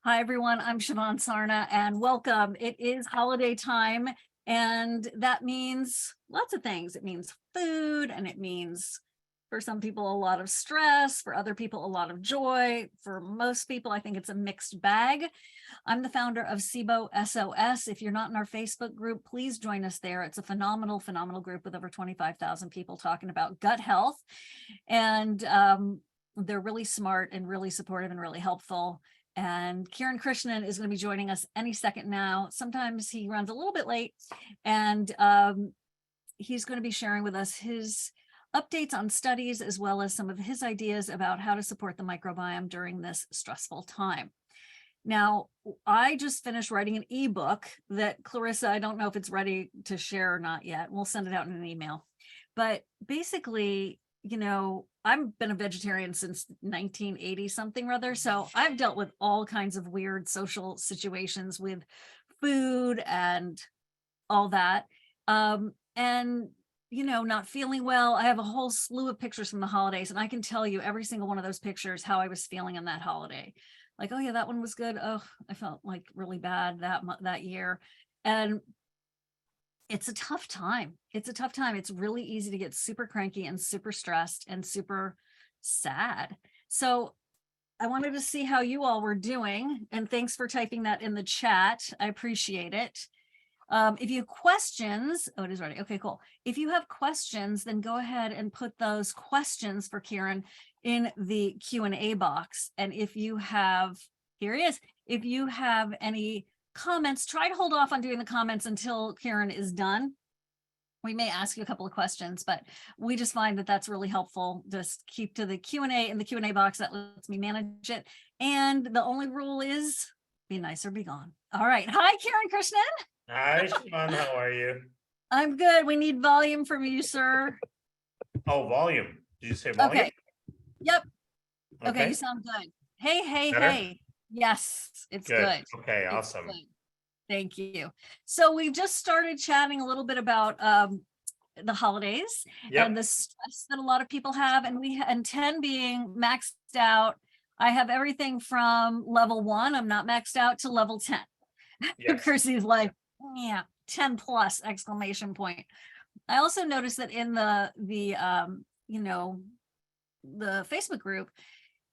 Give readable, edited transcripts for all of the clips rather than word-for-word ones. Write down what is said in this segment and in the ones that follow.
Hi, everyone. I'm Siobhan Sarna, and welcome. It is holiday time, and that means lots of things. It means food, and it means, for some people, a lot of stress. For other people, a lot of joy. For most people, I think it's a mixed bag. I'm the founder of SIBO SOS. If you're not in our Facebook group, please join us there. It's a phenomenal group with over 25,000 people talking about gut health. And they're really smart and really supportive and really helpful. And Kiran Krishnan is going to be joining us any second now. Sometimes he runs a little bit late, and he's going to be sharing with us his updates on studies, as well as some of his ideas about how to support the microbiome during this stressful time. Now, I just finished writing an ebook that Clarissa, I don't know if it's ready to share or not yet. We'll send it out in an email. But basically, you know, I've been a vegetarian since 1980 something or other. So I've dealt with all kinds of weird social situations with food and all that. And, you know, not feeling well. I have a whole slew of pictures from the holidays, and I can tell you every single one of those pictures, how I was feeling on that holiday. Like, oh yeah, that one was good. Oh, I felt like really bad that year. And it's a tough time. It's a tough time. It's really easy to get super cranky and super stressed and super sad. So I wanted to see how you all were doing. And thanks for typing that in the chat. I appreciate it. If you have questions, oh, it is ready. Okay, cool. If you have questions, then go ahead and put those questions for Kiran in the Q&A box. And if you have, here he is, if you have any comments, try to hold off on doing the comments until Kiran is done. We may ask you a couple of questions, but we just find that that's really helpful. Just keep to the Q&A in the Q&A box. That lets me manage it. And the only rule is be nice or be gone. All right. Hi, Kiran Krishnan. Hi, Sean. How are you? I'm good. We need volume from you, sir. Oh, volume. Did you say volume? Okay. Yep. Okay, Okay. you sound good. Hey. Better? Yes, it's good. Okay, It's awesome. good. Thank you. So we've just started chatting a little bit about the holidays and the stress that a lot of people have, and 10 being maxed out. I have everything from level 1, I'm not maxed out, to level 10. Yes. Chrissy's like, yeah, 10 plus exclamation point. I also noticed that in the you know, the Facebook group,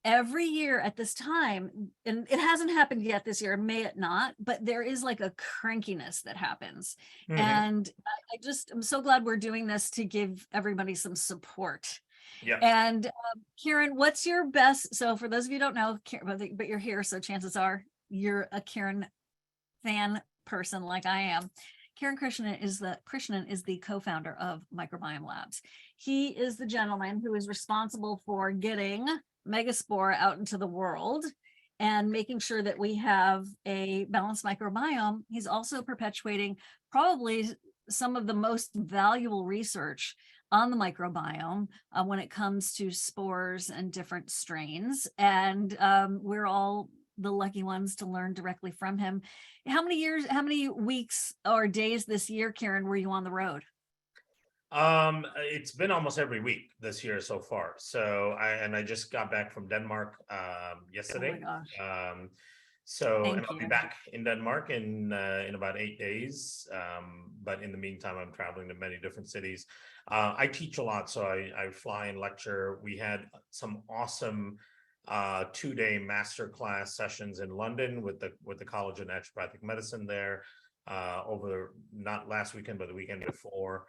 every year at this time, and it hasn't happened yet this year, may it not, but there is like a crankiness that happens. And I'm so glad we're doing this to give everybody some support. Yeah. And Kiran, what's your best, so for those of you who don't know, but you're here, so chances are you're a Kiran fan person like I am. Kiran Krishnan is the co-founder of Microbiome Labs. He is the gentleman who is responsible for getting Megaspore out into the world and making sure that we have a balanced microbiome. He's also perpetuating probably some of the most valuable research on the microbiome when it comes to spores and different strains. And we're all the lucky ones to learn directly from him. How many weeks or days this year, Kiran, were you on the road? It's been almost every week this year so far. So I just got back from Denmark yesterday. Oh my gosh. And I'll be back in Denmark in about 8 days. But in the meantime, I'm traveling to many different cities. I teach a lot, so I fly and lecture. We had some awesome 2-day masterclass sessions in London with the College of Naturopathic Medicine there over not last weekend, but the weekend before.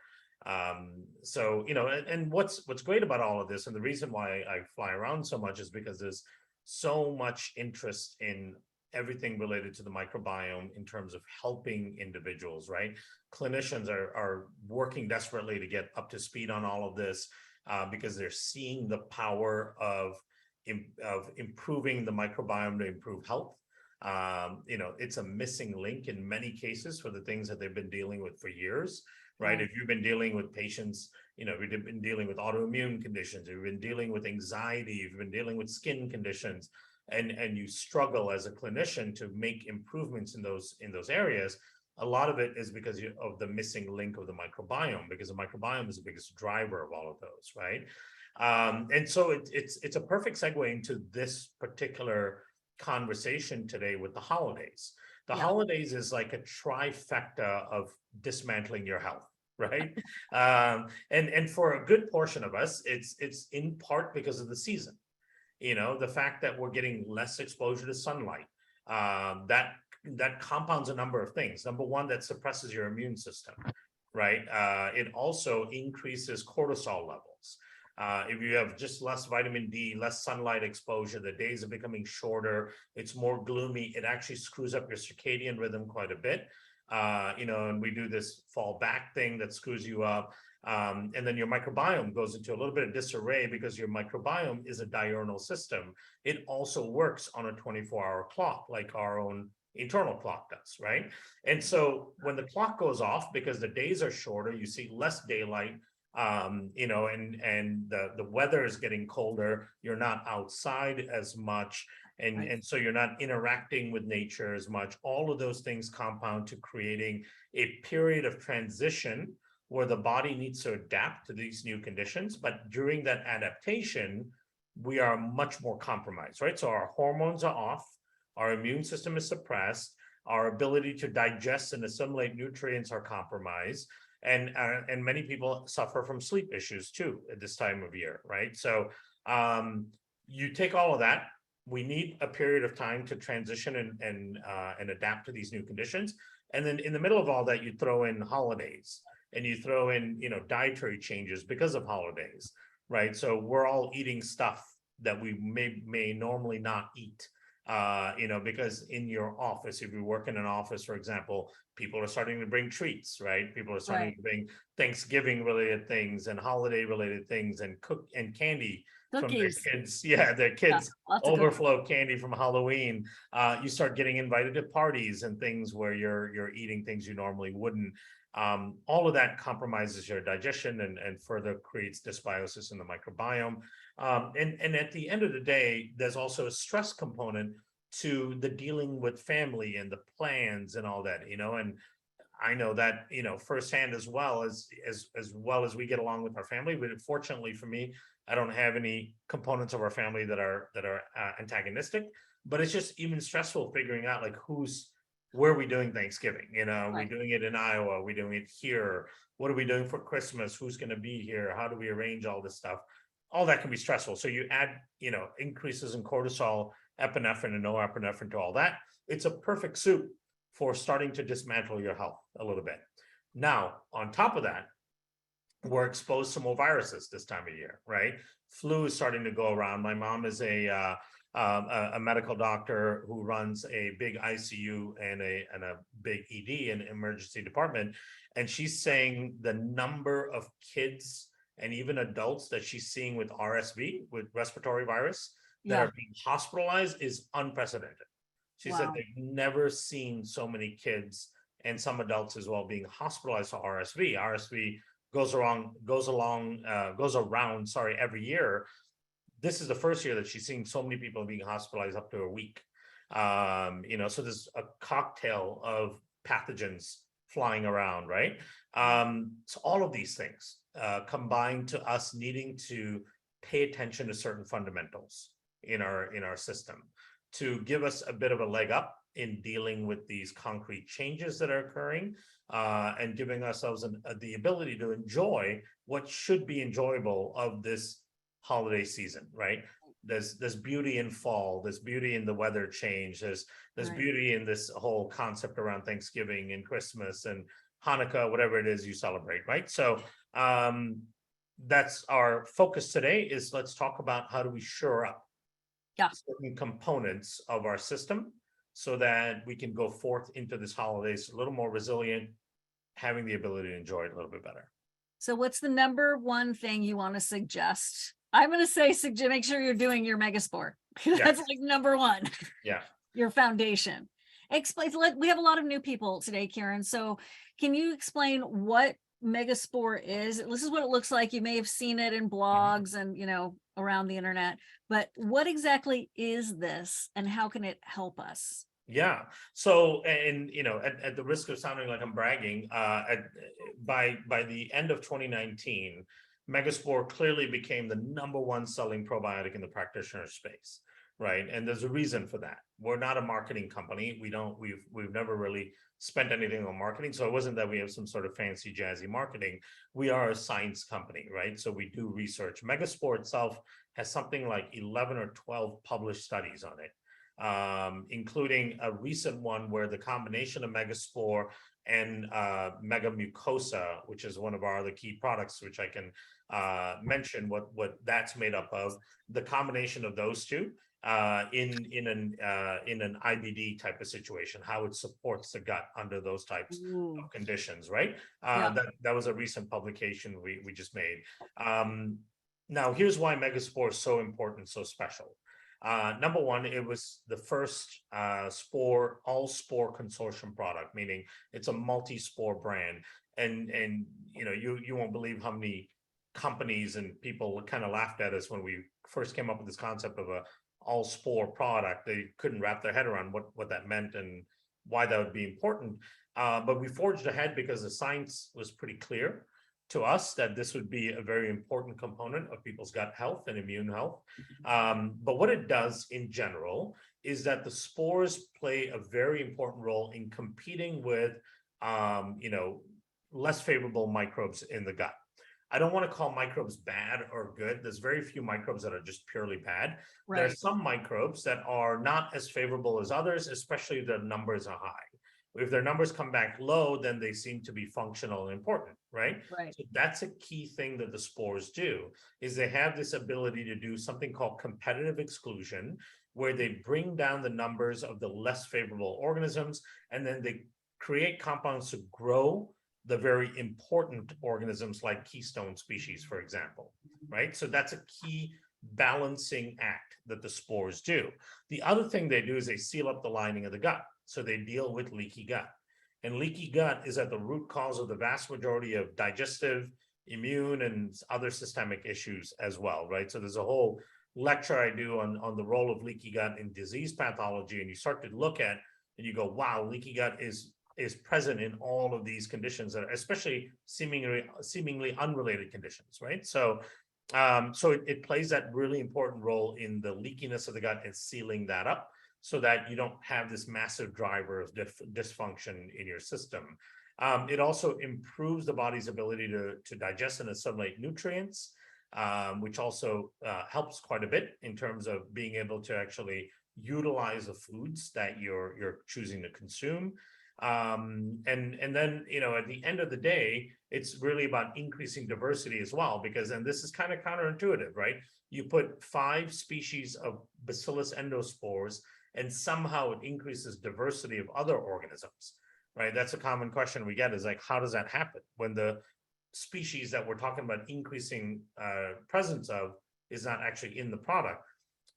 So, you know, and what's great about all of this, and the reason why I fly around so much, is because there's so much interest in everything related to the microbiome in terms of helping individuals, right? Clinicians are working desperately to get up to speed on all of this because they're seeing the power of improving the microbiome to improve health. You know, it's a missing link in many cases for the things that they've been dealing with for years, right? If you've been dealing with patients, you know, we've been dealing with autoimmune conditions, you've been dealing with anxiety, you've been dealing with skin conditions, and you struggle as a clinician to make improvements in those areas. A lot of it is because of the missing link of the microbiome, because the microbiome is the biggest driver of all of those, right? And so it's a perfect segue into this particular conversation today with the holidays. The Yeah. holidays is like a trifecta of dismantling your health, right? And for a good portion of us, it's in part because of the season. The fact that we're getting less exposure to sunlight, that compounds a number of things. Number one, that suppresses your immune system, right? It also increases cortisol levels. If you have just less vitamin D, less sunlight exposure, the days are becoming shorter, it's more gloomy, it actually screws up your circadian rhythm quite a bit. And we do this fall back thing that screws you up. And then your microbiome goes into a little bit of disarray because your microbiome is a diurnal system. It also works on a 24-hour clock, like our own internal clock does, right? And so when the clock goes off, because the days are shorter, you see less daylight, and the weather is getting colder, you're not outside as much, and so you're not interacting with nature as much. All of those things compound to creating a period of transition where the body needs to adapt to these new conditions. But during that adaptation, we are much more compromised, right? So our hormones are off, our immune system is suppressed, our ability to digest and assimilate nutrients are compromised. And many people suffer from sleep issues too at this time of year, right? So you take all of that, we need a period of time to transition and adapt to these new conditions. And then in the middle of all that, you throw in holidays and you throw in, dietary changes because of holidays, right? So we're all eating stuff that we may normally not eat, because in your office, if you work in an office, for example, people are starting to bring treats, right? People are starting to bring Thanksgiving related things and holiday related things and cook and candy from their kids. Yeah, their kids overflow candy from Halloween. You start getting invited to parties and things where you're eating things you normally wouldn't. All of that compromises your digestion and further creates dysbiosis in the microbiome. And at the end of the day, there's also a stress component to the dealing with family and the plans and all that, and I know that, firsthand as well as we get along with our family. But fortunately for me, I don't have any components of our family that are antagonistic, but it's just even stressful figuring out like where are we doing Thanksgiving? Are we doing it in Iowa? Are we doing it here? What are we doing for Christmas? Who's going to be here? How do we arrange all this stuff? All that can be stressful. So you add, increases in cortisol, epinephrine and norepinephrine to all that. It's a perfect soup for starting to dismantle your health a little bit. Now, on top of that, we're exposed to more viruses this time of year, right? Flu is starting to go around. My mom is a medical doctor who runs a big ICU and a big ED and emergency department. And she's saying the number of kids and even adults that she's seeing with RSV, with respiratory virus, that are being hospitalized is unprecedented. She said they've never seen so many kids and some adults as well being hospitalized for RSV. RSV goes around every year. This is the first year that she's seeing so many people being hospitalized up to a week. So there's a cocktail of pathogens flying around, right? So all of these things combine to us needing to pay attention to certain fundamentals in our system to give us a bit of a leg up in dealing with these concrete changes that are occurring, and giving ourselves the ability to enjoy what should be enjoyable of this holiday season, right? There's beauty in fall, there's beauty in the weather change, there's beauty in this whole concept around Thanksgiving and Christmas and Hanukkah, whatever it is you celebrate, right? So that's our focus today, is let's talk about how do we shore up certain components of our system so that we can go forth into this holidays a little more resilient, having the ability to enjoy it a little bit better. So what's the number one thing you want to suggest? I'm going to say make sure you're doing your Megaspore. That's like number one. Yeah. Your foundation. Explain. We have a lot of new people today, Kiran. So can you explain what Megaspore is? This is what it looks like. You may have seen it in blogs and, around the internet, but what exactly is this and how can it help us? Yeah. So, and at the risk of sounding like I'm bragging, by the end of 2019, Megaspore clearly became the #1 selling probiotic in the practitioner space. right? And there's a reason for that. We're not a marketing company. We've never really spent anything on marketing. So it wasn't that we have some sort of fancy jazzy marketing. We are a science company, right? So we do research. Megaspore itself has something like 11 or 12 published studies on it, including a recent one where the combination of Megaspore and Megamucosa, which is one of our other key products, which I can mention what that's made up of. The combination of those two in an IBD type of situation, how it supports the gut under those types of conditions, right? That was a recent publication we just made. Now, here's why Megaspore is so important, so special. Number one, it was the first all spore consortium product, meaning it's a multi-spore brand. And you won't believe how many companies and people kind of laughed at us when we first came up with this concept of a all spore product. They couldn't wrap their head around what that meant and why that would be important. But we forged ahead because the science was pretty clear to us that this would be a very important component of people's gut health and immune health. But what it does in general is that the spores play a very important role in competing with, less favorable microbes in the gut. I don't want to call microbes bad or good. There's very few microbes that are just purely bad. Right. There are some microbes that are not as favorable as others, especially if their numbers are high. If their numbers come back low, then they seem to be functional and important, right? So that's a key thing that the spores do, is they have this ability to do something called competitive exclusion, where they bring down the numbers of the less favorable organisms, and then they create compounds to grow the very important organisms like keystone species, for example, right? So that's a key balancing act that the spores do. The other thing they do is they seal up the lining of the gut. So they deal with leaky gut. And leaky gut is at the root cause of the vast majority of digestive, immune, and other systemic issues as well, right? So there's a whole lecture I do on the role of leaky gut in disease pathology, and you start to look at and you go, wow, leaky gut is present in all of these conditions, that are especially seemingly unrelated conditions, right? So it plays that really important role in the leakiness of the gut and sealing that up, so that you don't have this massive driver of dysfunction in your system. It also improves the body's ability to digest and assimilate nutrients, which also helps quite a bit in terms of being able to actually utilize the foods that you're choosing to consume. And then, at the end of the day, it's really about increasing diversity as well, because, and this is kind of counterintuitive, right? You put 5 species of Bacillus endospores, and somehow it increases diversity of other organisms, right? That's a common question we get, is like, how does that happen when the species that we're talking about increasing presence of is not actually in the product?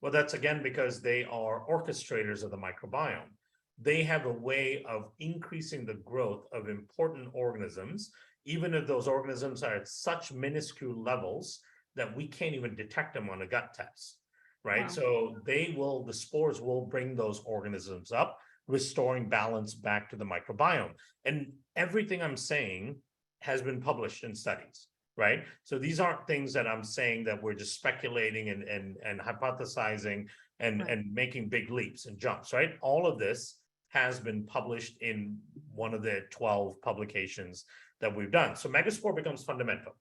Well, that's again because they are orchestrators of the microbiome. They have a way of increasing the growth of important organisms, even if those organisms are at such minuscule levels that we can't even detect them on a gut test. Right. Wow. So the spores will bring those organisms up, restoring balance back to the microbiome. And everything I'm saying has been published in studies, right? So these aren't things that I'm saying that we're just speculating and hypothesizing and making big leaps and jumps, right? All of this has been published in one of the 12 publications that we've done. So Megaspore becomes fundamental,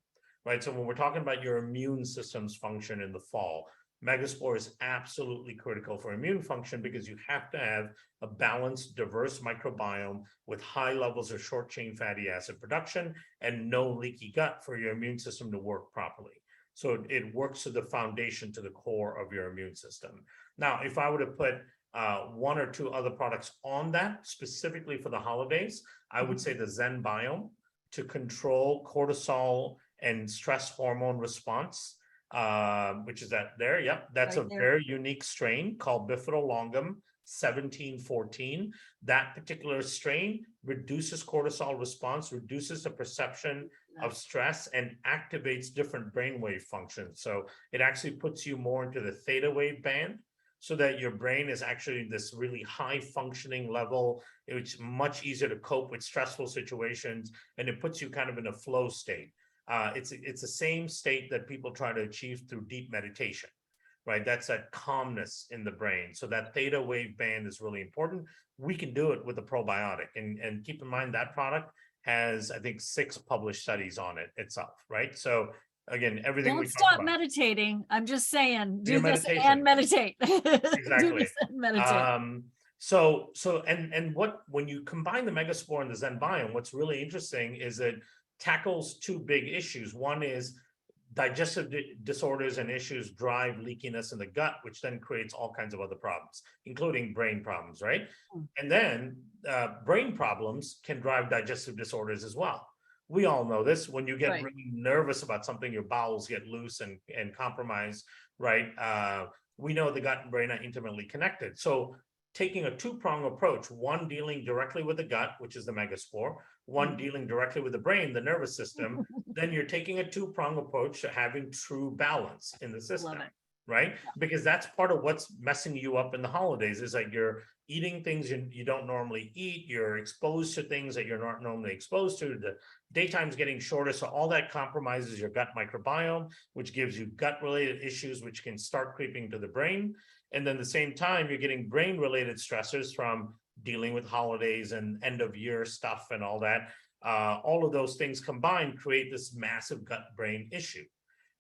right? So when we're talking about your immune system's function in the fall, Megaspore is absolutely critical for immune function, because you have to have a balanced, diverse microbiome with high levels of short chain fatty acid production and no leaky gut for your immune system to work properly. So it works to the foundation, to the core of your immune system. Now, if I were to put 1 or 2 other products on that specifically for the holidays, I would say the Zen Biome to control cortisol and stress hormone response, which is that there. Yep, that's right, a very unique strain called Bifidolongum 1714. That particular strain reduces cortisol response, reduces the perception of stress, and activates different brainwave functions. So it actually puts you more into the theta wave band, so that your brain is actually this really high functioning level. It's much easier to cope with stressful situations, and it puts you kind of in a flow state. It's the same state that people try to achieve through deep meditation, right? That's that calmness in the brain. So that theta wave band is really important. We can do it with a probiotic. And keep in mind that product has, I think, 6 published studies on it itself, right? So again, everything we Don't talk stop about. meditating. I'm just saying, Your do this meditation. and meditate. Do Exactly. this and meditate. And what, when you combine the megaspore and the Zen biome, what's really interesting is it tackles 2 big issues. One is digestive disorders and issues drive leakiness in the gut, which then creates all kinds of other problems, including brain problems, right? And then brain problems can drive digestive disorders as well. We all know this. When you get Right. really nervous about something, your bowels get loose and compromised, right? We know the gut and brain are intimately connected. So taking a 2-prong approach, one dealing directly with the gut, which is the megaspore, one dealing directly with the brain, the nervous system, then you're taking a 2-prong approach to having true balance in the system, right? Yeah. Because that's part of what's messing you up in the holidays is like you're eating things you don't normally eat, you're exposed to things that you're not normally exposed to, the daytime's getting shorter, so all that compromises your gut microbiome, which gives you gut-related issues, which can start creeping to the brain. And then at the same time, you're getting brain-related stressors from dealing with holidays and end-of-year stuff and all that. All of those things combined create this massive gut-brain issue,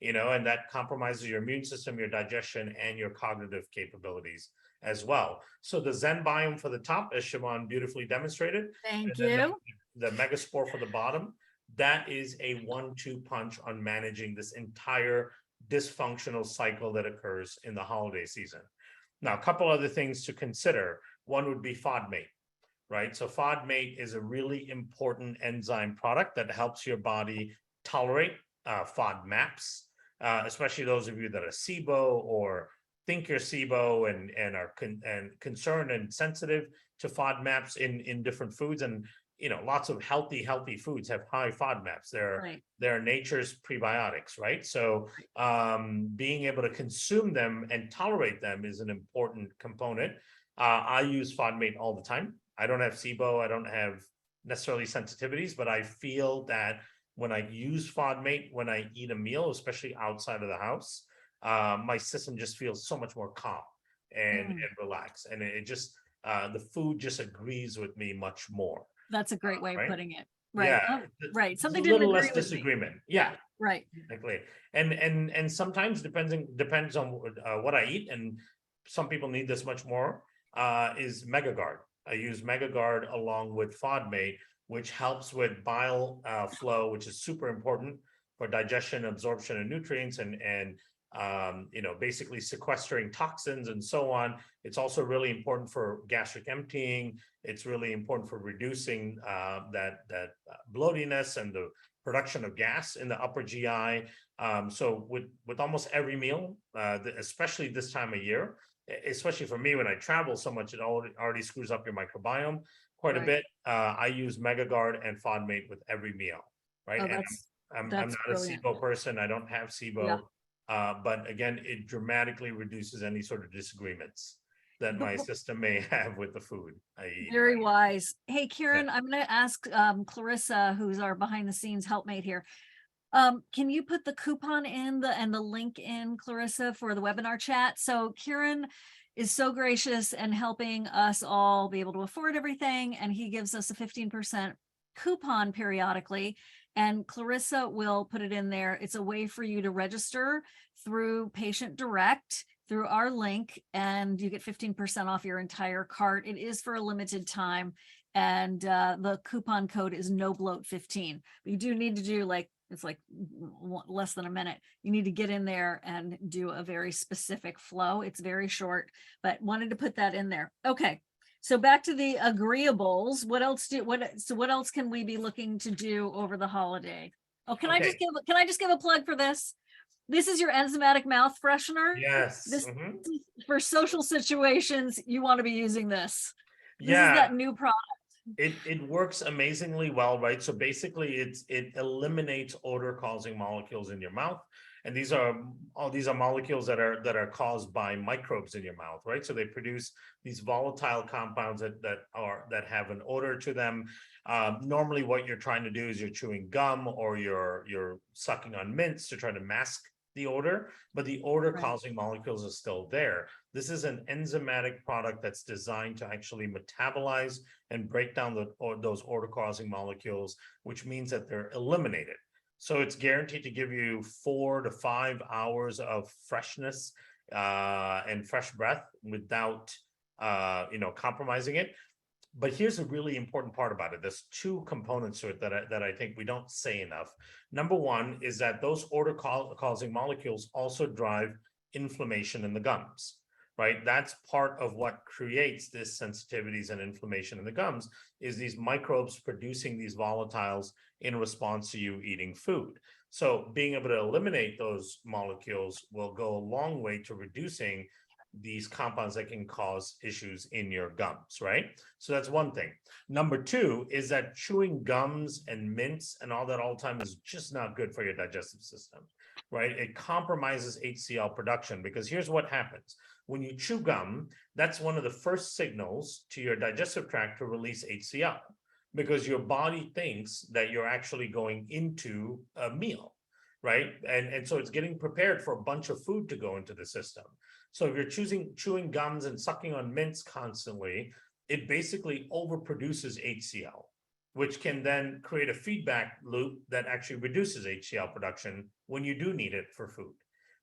and that compromises your immune system, your digestion, and your cognitive capabilities as well. So the Zen biome for the top, as Shimon beautifully demonstrated, Thank you. The megaspore for the bottom, that is a 1-2 punch on managing this entire dysfunctional cycle that occurs in the holiday season. Now, a couple other things to consider. One would be FODMAPE, right? So FODMAPE is a really important enzyme product that helps your body tolerate FODMAPs, especially those of you that are SIBO or think you're SIBO and are concerned and sensitive to FODMAPs in different foods. And lots of healthy foods have high FODMAPs. They're nature's prebiotics, right? So being able to consume them and tolerate them is an important component. I use FODMAPE all the time. I don't have SIBO. I don't have necessarily sensitivities, but I feel that when I use FODMAPE, when I eat a meal, especially outside of the house, my system just feels so much more calm and relaxed. And it just, the food just agrees with me much more. That's a great way of putting it. Right. Yeah. Right. Something a little didn't less agree with disagreement. Me. Yeah. Right. Exactly. And sometimes depends on what I eat, and some people need this much more, is MegaGuard. I use MegaGuard along with FODMAPE, which helps with bile flow, which is super important for digestion, absorption of nutrients, and basically sequestering toxins and so on. It's also really important for gastric emptying. It's really important for reducing that bloatiness and the production of gas in the upper GI. So with almost every meal, especially this time of year, especially for me when I travel so much, it already screws up your microbiome quite a bit. I use MegaGuard and FODMAPE with every meal, right? Oh, and I'm not brilliant. a SIBO person. I don't have SIBO. But again, it dramatically reduces any sort of disagreements that my system may have with the food I eat. Very wise. Hey, Kiran, I'm going to ask Clarissa, who's our behind the scenes helpmate here. Can you put the coupon in and the link in, Clarissa, for the webinar chat? So Kiran is so gracious and helping us all be able to afford everything. And he gives us a 15% coupon periodically. And Clarissa will put it in there. It's a way for you to register through Patient Direct through our link, and you get 15% off your entire cart. It is for a limited time. And the coupon code is NOBLOAT15. But you do need to do it's like less than a minute. You need to get in there and do a very specific flow. It's very short, but wanted to put that in there. Okay. So back to the agreeables. What else can we be looking to do over the holiday? Oh, can I just give a plug for this? This is your enzymatic mouth freshener. Yes. This for social situations, you want to be using this. This is that new product. It works amazingly well, right? So basically it eliminates odor causing molecules in your mouth. And these are molecules that are caused by microbes in your mouth, right? So they produce these volatile compounds that have an odor to them. Normally what you're trying to do is you're chewing gum or you're sucking on mints to try to mask the odor, but the odor causing molecules are still there. This is an enzymatic product that's designed to actually metabolize and break down those odor causing molecules, which means that they're eliminated. So it's guaranteed to give you 4 to 5 hours of freshness and fresh breath without compromising it. But here's a really important part about it. There's 2 components to it that I think we don't say enough. Number one is that those odor causing molecules also drive inflammation in the gums, right? That's part of what creates this sensitivities and inflammation in the gums, is these microbes producing these volatiles in response to you eating food. So being able to eliminate those molecules will go a long way to reducing these compounds that can cause issues in your gums, right? So that's one thing. Number 2 is that chewing gums and mints and all that all the time is just not good for your digestive system, right? It compromises HCl production, because here's what happens. When you chew gum, that's one of the first signals to your digestive tract to release HCl, because your body thinks that you're actually going into a meal, right? And so it's getting prepared for a bunch of food to go into the system. So if you're chewing gums and sucking on mints constantly, it basically overproduces HCl, which can then create a feedback loop that actually reduces HCl production when you do need it for food,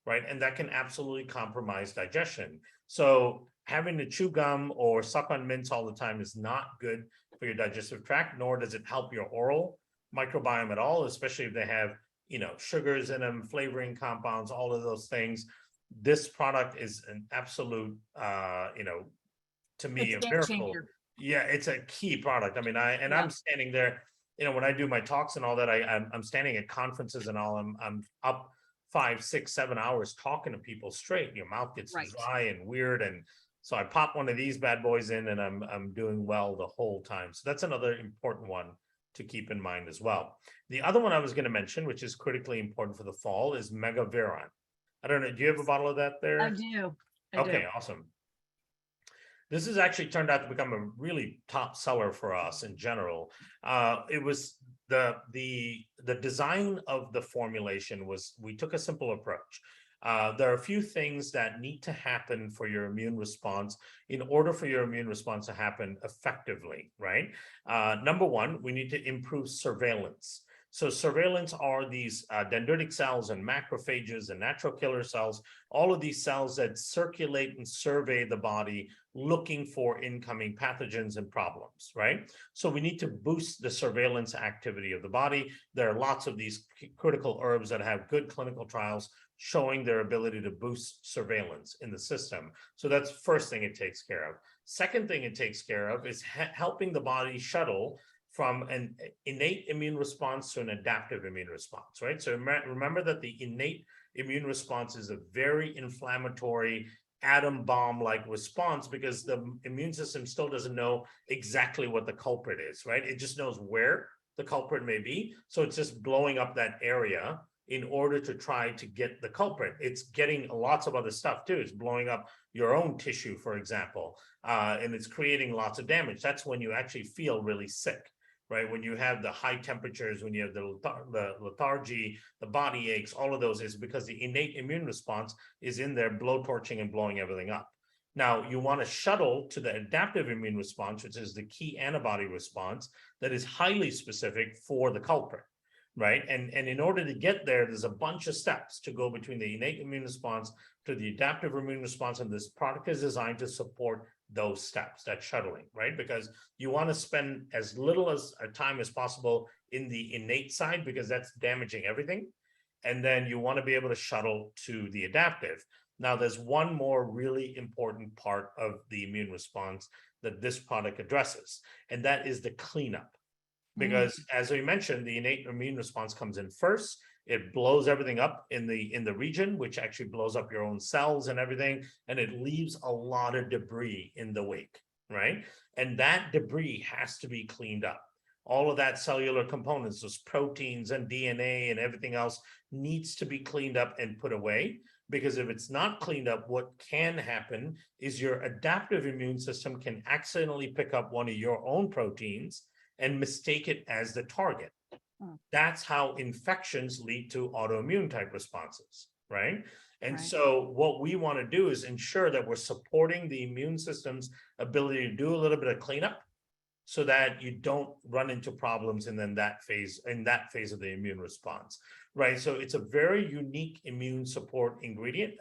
right? And that can absolutely compromise digestion. So having to chew gum or suck on mints all the time is not good for your digestive tract, nor does it help your oral microbiome at all, especially if they have, sugars in them, flavoring compounds, all of those things. This product is an absolute, to me, It's a game miracle. changer. Yeah, it's a key product. I mean, I'm standing there, when I do my talks and all that, I'm standing at conferences and all, I'm up 5, 6, 7 hours talking to people straight. Your mouth gets dry and weird. And so I pop one of these bad boys in and I'm doing well the whole time. So that's another important one to keep in mind as well. The other one I was going to mention, which is critically important for the fall, is Megaviron. I don't know. Do you have a bottle of that there? I do. Okay, awesome. This has actually turned out to become a really top seller for us in general. It was the design of the formulation was, we took a simple approach. There are a few things that need to happen for your immune response in order for your immune response to happen effectively, right? Number one, we need to improve surveillance. So surveillance are these dendritic cells and macrophages and natural killer cells, all of these cells that circulate and survey the body looking for incoming pathogens and problems, right? So we need to boost the surveillance activity of the body. There are lots of these critical herbs that have good clinical trials showing their ability to boost surveillance in the system. So that's the first thing it takes care of. Second thing it takes care of is helping the body shuttle from an innate immune response to an adaptive immune response, right? So remember that the innate immune response is a very inflammatory atom bomb-like response, because the immune system still doesn't know exactly what the culprit is, right? It just knows where the culprit may be. So it's just blowing up that area in order to try to get the culprit. It's getting lots of other stuff too. It's blowing up your own tissue, for example, and it's creating lots of damage. That's when you actually feel really sick, right? When you have the high temperatures, when you have the lethargy, the body aches, all of those is because the innate immune response is in there blowtorching and blowing everything up. Now, you want to shuttle to the adaptive immune response, which is the key antibody response that is highly specific for the culprit, right? And in order to get there, there's a bunch of steps to go between the innate immune response to the adaptive immune response, and this product is designed to support those steps, that shuttling, right? Because you want to spend as little as time as possible in the innate side, because that's damaging everything. And then you want to be able to shuttle to the adaptive. Now, there's one more really important part of the immune response that this product addresses, and that is the cleanup. Because as we mentioned, the innate immune response comes in first. It blows everything up in the region, which actually blows up your own cells and everything, and it leaves a lot of debris in the wake, right? And that debris has to be cleaned up. All of that cellular components, those proteins and DNA and everything else, needs to be cleaned up and put away. Because if it's not cleaned up, what can happen is your adaptive immune system can accidentally pick up one of your own proteins and mistake it as the target. That's how infections lead to autoimmune type responses, right? And Right. so what we want to do is ensure that we're supporting the immune system's ability to do a little bit of cleanup so that you don't run into problems in that phase of the immune response, right? So it's a very unique immune support ingredient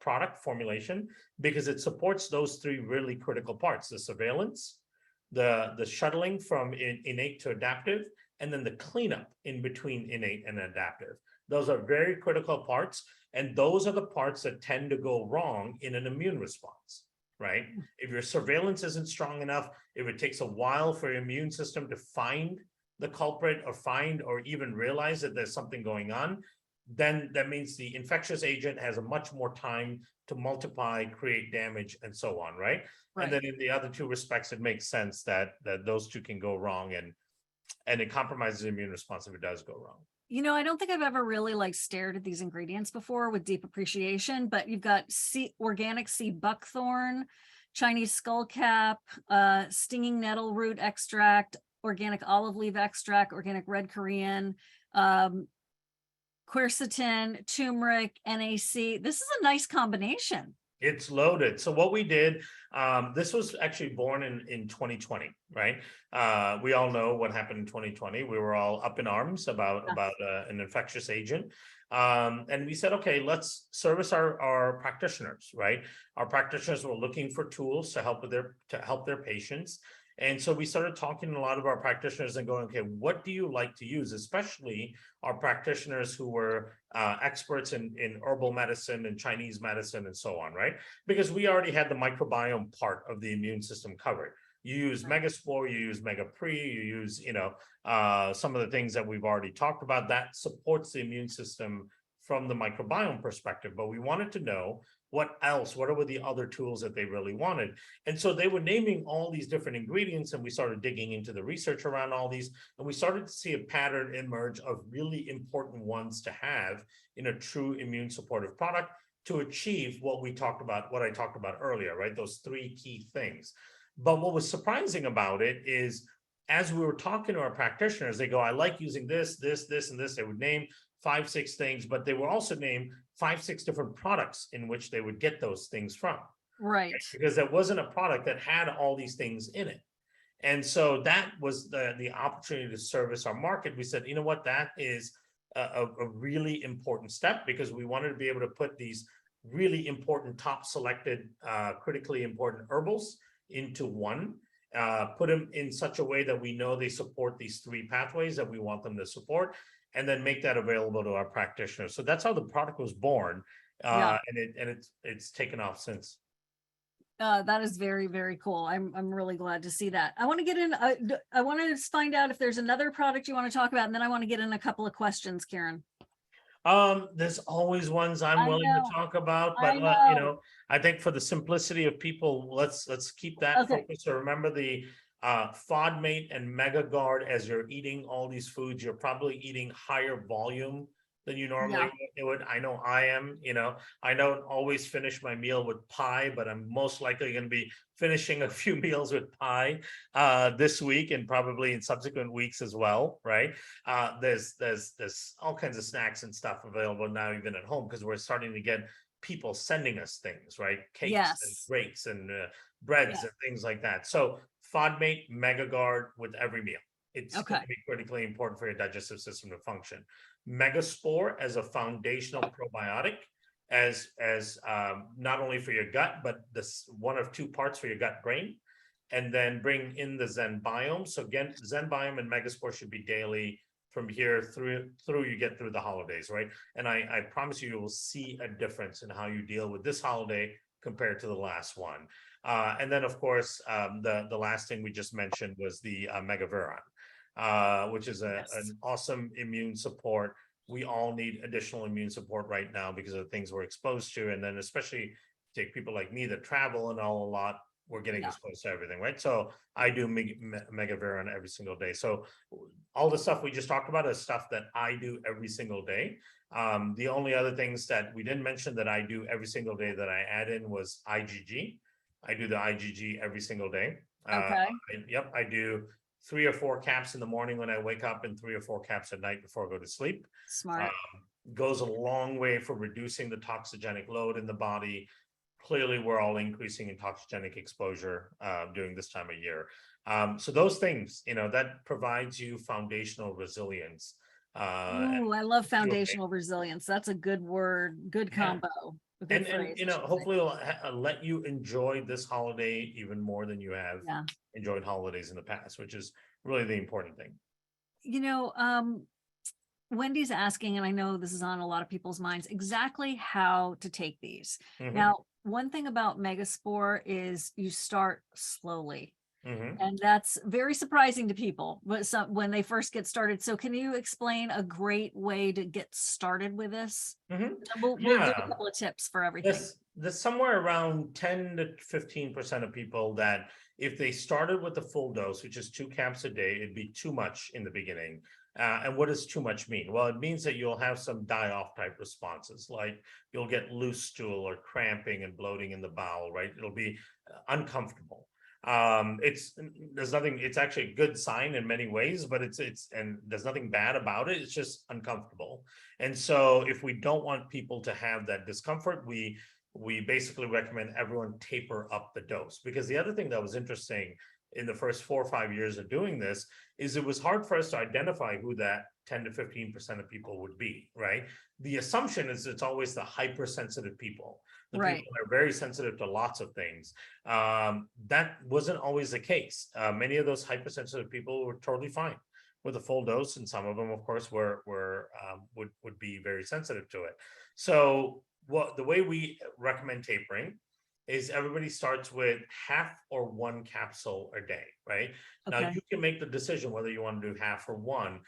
product formulation because it supports those three really critical parts: the surveillance, the shuttling from innate to adaptive, and then the cleanup in between innate and adaptive. Those are very critical parts, and those are the parts that tend to go wrong in an immune response, right? If your surveillance isn't strong enough, if it takes a while for your immune system to find the culprit or even realize that there's something going on, then that means the infectious agent has a much more time to multiply, create damage, and so on, right? And then in the other two respects, it makes sense that those two can go wrong, and it compromises the immune response if it does go wrong. You know, I don't think I've ever really like stared at these ingredients before with deep appreciation, but you've got organic sea buckthorn, Chinese skullcap, stinging nettle root extract, organic olive leaf extract, organic red Korean, quercetin, turmeric, NAC. This is a nice combination. It's loaded. So what we did, this was actually born in 2020, right? We all know what happened in 2020. We were all up in arms about an infectious agent. And we said, okay, let's service our practitioners, right? Our practitioners were looking for tools to help their patients. And so we started talking to a lot of our practitioners and going, okay, what do you like to use? Especially our practitioners who were experts in herbal medicine and Chinese medicine and so on, right? Because we already had the microbiome part of the immune system covered. You use Megaspore, you use Megapre, you use, some of the things that we've already talked about that supports the immune system from the microbiome perspective. But we wanted to know what were the other tools that they really wanted. And so they were naming all these different ingredients, and we started digging into the research around all these, and we started to see a pattern emerge of really important ones to have in a true immune supportive product to achieve what I talked about earlier, right? Those three key things. But what was surprising about it is, as we were talking to our practitioners, they go, I like using this, this, this, and this. They would name 5, 6 things, but they would also name 5, 6 different products in which they would get those things from. Right. Because there wasn't a product that had all these things in it. And so that was the opportunity to service our market. We said, you know what, that is a really important step, because we wanted to be able to put these really important top selected, critically important herbals into one, put them in such a way that we know they support these 3 pathways that we want them to support, and then make that available to our practitioners. So that's how the product was born, and it's taken off since. That is very, very cool. I'm really glad to see that. I want to get in. I want to find out if there's another product you want to talk about, and then I want to get in a couple of questions, Kiran. There's always ones I'm willing to talk about, but I think for the simplicity of people, let's keep that focus. So remember the FODMate and MegaGuard. As you're eating all these foods, you're probably eating higher volume than you normally would. I know I am. I don't always finish my meal with pie, but I'm most likely going to be finishing a few meals with pie this week, and probably in subsequent weeks as well, right? There's all kinds of snacks and stuff available now, even at home, because we're starting to get people sending us things, right? Cakes and grapes and breads and things like that. So FODMate, MegaGuard with every meal. It's going to be critically important for your digestive system to function. Megaspore as a foundational probiotic, as not only for your gut, but this one of 2 parts for your gut brain. And then bring in the ZenBiome. So again, ZenBiome and Megaspore should be daily from here through you get through the holidays, right? And I promise you will see a difference in how you deal with this holiday compared to the last one. And then of course, the last thing we just mentioned was the Megaviron, which is an awesome immune support. We all need additional immune support right now because of the things we're exposed to. And then especially take people like me that travel and all a lot, we're getting exposed to everything, right? So I do Megaviron every single day. So all the stuff we just talked about is stuff that I do every single day. The only other things that we didn't mention that I do every single day that I add in was IgG. I do the IgG every single day. I do 3 or 4 caps in the morning when I wake up, and 3 or 4 caps at night before I go to sleep. Smart. goes a long way for reducing the toxigenic load in the body. Clearly, we're all increasing in toxigenic exposure during this time of year. So those things, that provides you foundational resilience. Oh, I love foundational resilience. That's a good word, good combo. And hopefully it'll let you enjoy this holiday even more than you have enjoyed holidays in the past, which is really the important thing. Wendy's asking, and I know this is on a lot of people's minds, exactly how to take these. Mhm. Now, one thing about Megaspore is you start slowly. Mhm. And that's very surprising to people when they first get started. So can you explain a great way to get started with this? Mhm. We'll do a couple of tips for everything. There's somewhere around 10 to 15% of people that if they started with the full dose, which is 2 caps a day, it'd be too much in the beginning. And what does too much mean? Well, it means that you'll have some die-off type responses, like you'll get loose stool or cramping and bloating in the bowel, right? It'll be uncomfortable. It's actually a good sign in many ways, but and there's nothing bad about it. It's just uncomfortable. And so if we don't want people to have that discomfort, we basically recommend everyone taper up the dose. Because the other thing that was interesting in the first 4 or 5 years of doing this is it was hard for us to identify who that 10 to 15% of people would be, right? The assumption is it's always the hypersensitive people. The people that are very sensitive to lots of things. That wasn't always the case. Many of those hypersensitive people were totally fine with a full dose, and some of them, of course, would be very sensitive to it. So the way we recommend tapering is everybody starts with half or 1 capsule a day, right? Okay. Now you can make the decision whether you want to do half or 1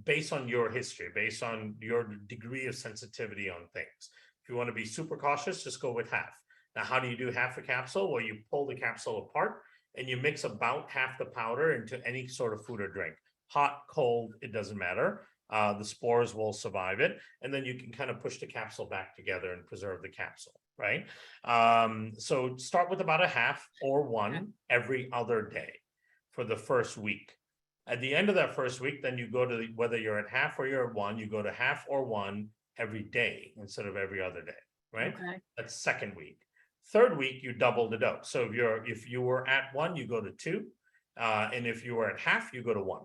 based on your history, based on your degree of sensitivity on things. If you want to be super cautious, just go with half. Now, how do you do half a capsule? Well, you pull the capsule apart and you mix about half the powder into any sort of food or drink. Hot, cold, it doesn't matter. The spores will survive it. And then you can kind of push the capsule back together and preserve the capsule, right? So start with about a half or 1 every other day for the first week. At the end of that first week, then you go to whether you're at half or you're at 1, you go to half or 1 every day instead of every other day, right? Okay. That's second week. Third week, you double the dose. So if you were at 1, you go to 2, and if you were at half, you go to 1,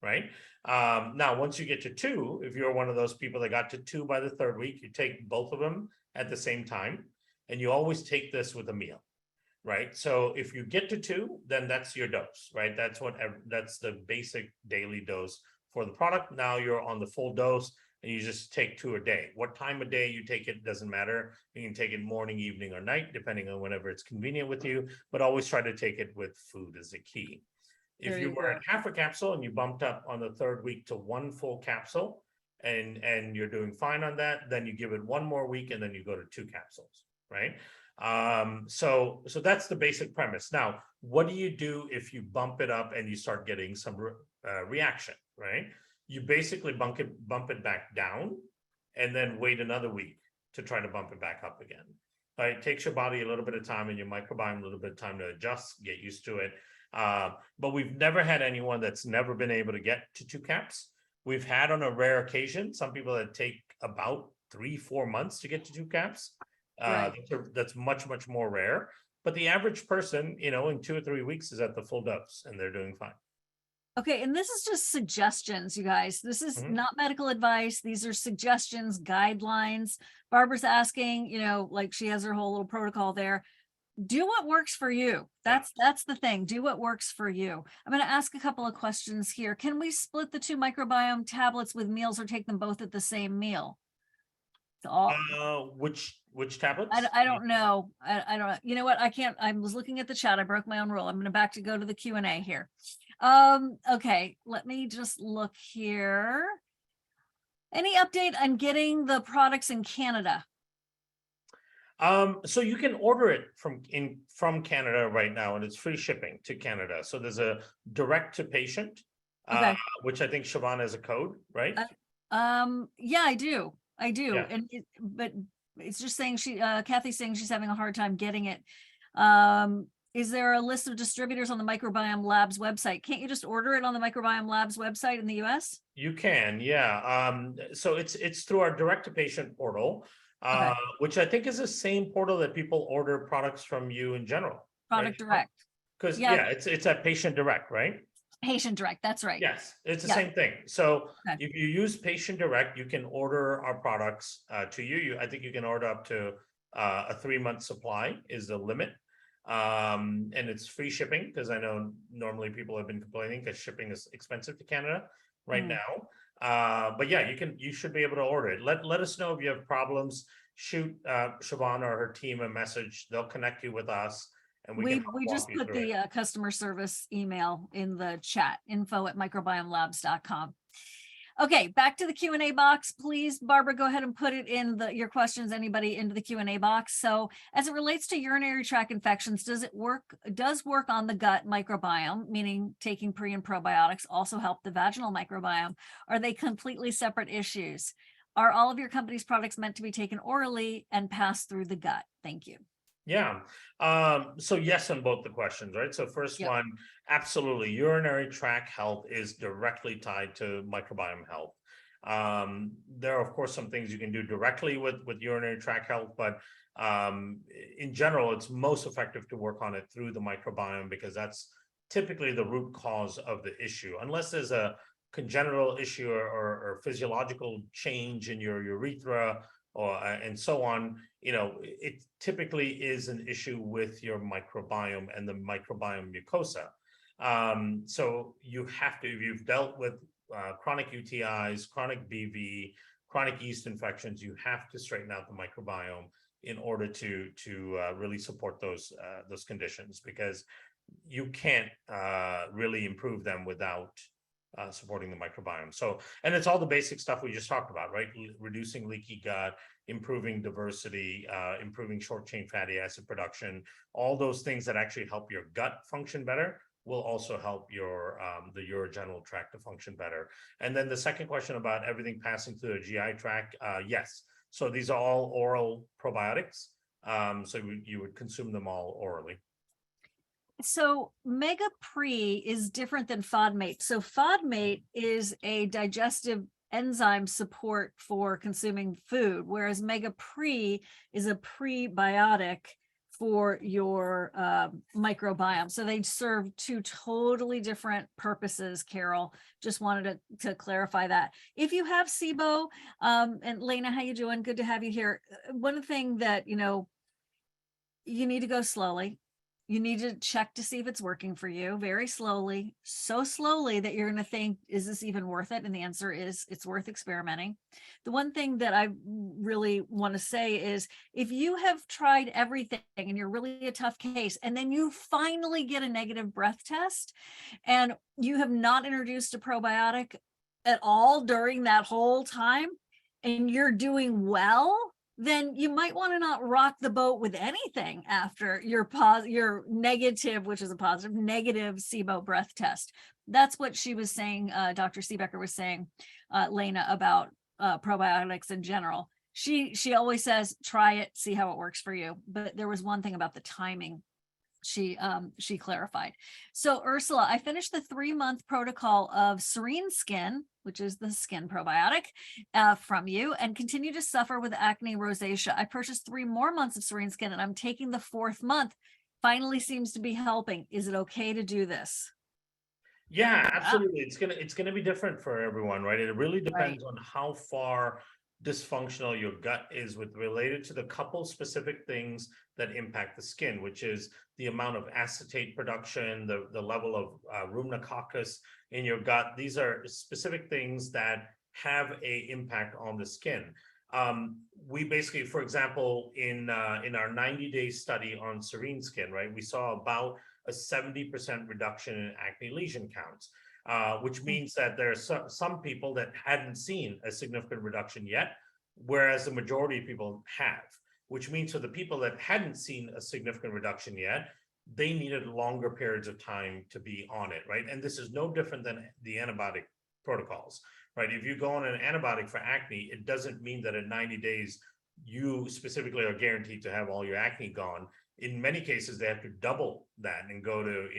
right? Now, once you get to 2, if you're one of those people that got to 2 by the third week, you take both of them at the same time, and you always take this with a meal, right? So if you get to 2, then that's your dose, right? That's the basic daily dose for the product. Now you're on the full dose, and you just take 2 a day. What time of day you take it doesn't matter. You can take it morning, evening, or night, depending on whenever it's convenient with you, but always try to take it with food is the key. If you were at half a capsule and you bumped up on the third week to 1 full capsule and you're doing fine on that, then you give it 1 more week and then you go to 2 capsules, right? So that's the basic premise. Now, what do you do if you bump it up and you start getting some reaction, right? You basically bump it back down and then wait another week to try to bump it back up again. Right? It takes your body a little bit of time and your microbiome a little bit of time to adjust, get used to it. But we've never had anyone that's never been able to get to 2 caps. We've had on a rare occasion, some people that take about 3-4 months to get to 2 caps. That's much, much more rare. But the average person, in 2 or 3 weeks is at the full dose and they're doing fine. Okay, and this is just suggestions, you guys. This is not medical advice. These are suggestions, guidelines. Barbara's asking, like she has her whole little protocol there. Do what works for you. That's the thing. Do what works for you. I'm going to ask a couple of questions here. Can we split the 2 microbiome tablets with meals or take them both at the same meal? Which tablets? I don't know. I don't know. You know what? I can't. I was looking at the chat. I broke my own rule. I'm going to go to the Q&A here. Okay, let me just look here. Any update on getting the products in Canada? So you can order it from Canada right now, and it's free shipping to Canada. So there's a direct to patient, which I think Siobhan has a code, right? Yeah, I do. Yeah. But it's just saying Kathy's saying she's having a hard time getting it. Is there a list of distributors on the Microbiome Labs website? Can't you just order it on the Microbiome Labs website in the US? You can, yeah. So it's through our direct-to-patient portal, Okay. which I think is the same portal that people order products from you in general, right? Product Direct. Because Yeah, yeah, it's at Patient Direct, right? Patient Direct. That's right. Yes, it's the Yeah. same thing. So Okay. if you use Patient Direct, you can order our products to you. I think you can order up to a 3-month supply is the limit. And it's free shipping because I know normally people have been complaining because shipping is expensive to Canada right now. But yeah, you should be able to order it. Let us know if you have problems. Shoot Siobhan or her team a message. They'll connect you with us. And we just put the customer service email in the chat, info@microbiomelabs.com. Okay, back to the Q&A box, please. Barbara, go ahead and put it in your questions, anybody, into the Q&A box. So as it relates to urinary tract infections, does work on the gut microbiome, meaning taking pre and probiotics, also help the vaginal microbiome? Are they completely separate issues? Are all of your company's products meant to be taken orally and pass through the gut? Thank you. Yeah. So yes, on both the questions, right? So first one, absolutely. Urinary tract health is directly tied to microbiome health. There are, of course, some things you can do directly with urinary tract health, but in general, it's most effective to work on it through the microbiome because that's typically the root cause of the issue. Unless there's a congenital issue or physiological change in your urethra and so on, it typically is an issue with your microbiome and the microbiome mucosa. So you have to, if you've dealt with chronic UTIs, chronic BV, chronic yeast infections, you have to straighten out the microbiome in order to really support those conditions, because you can't really improve them without supporting the microbiome. So, and it's all the basic stuff we just talked about, right? Reducing leaky gut, improving diversity, improving short chain fatty acid production, all those things that actually help your gut function better will also help your the urogenital tract to function better. And then the second question about everything passing through the GI tract, yes. So these are all oral probiotics. So you would consume them all orally. So Mega Pre is different than FODMate. So FODMate is a digestive enzyme support for consuming food, whereas Mega Pre is a prebiotic for your microbiome. So they serve two totally different purposes, Carol. Just wanted to clarify that. If you have SIBO, and Lena, how you doing? Good to have you here. One thing that, you need to go slowly. You need to check to see if it's working for you very slowly, so slowly that you're going to think, is this even worth it? And the answer is it's worth experimenting. The one thing that I really want to say is if you have tried everything and you're really a tough case, and then you finally get a negative breath test and you have not introduced a probiotic at all during that whole time and you're doing well, then you might want to not rock the boat with anything after your negative, which is a positive, negative SIBO breath test. That's what she was saying. Dr. Seebecker was saying, Lena, about probiotics in general. She always says, try it, see how it works for you. But there was one thing about the timing she clarified. So Ursula, I finished the 3-month protocol of Serene Skin, which is the skin probiotic from you, and continue to suffer with acne rosacea. I purchased 3 more months of Serene Skin and I'm taking the 4th month. Finally seems to be helping. Is it okay to do this? Yeah, absolutely. It's gonna be different for everyone, right? It really depends on how far dysfunctional your gut is related to the couple specific things that impact the skin, which is the amount of acetate production, the level of ruminococcus in your gut. These are specific things that have a impact on the skin. We basically, for example, in our 90-day study on Serene Skin, right, we saw about a 70% reduction in acne lesion counts. Which means that there are some people that hadn't seen a significant reduction yet, whereas the majority of people have, which means for the people that hadn't seen a significant reduction yet, they needed longer periods of time to be on it, right? And this is no different than the antibiotic protocols, right? If you go on an antibiotic for acne, it doesn't mean that in 90 days, you specifically are guaranteed to have all your acne gone. in many cases, they have to double that and go to,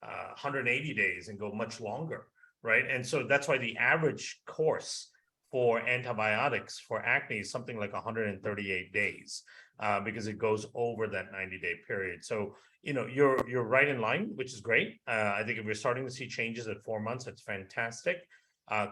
180 days and go much longer, right? And so that's why the average course for antibiotics for acne is something like 138 days, because it goes over that 90-day period. So, you're right in line, which is great. I think if we're starting to see changes at 4 months, that's fantastic.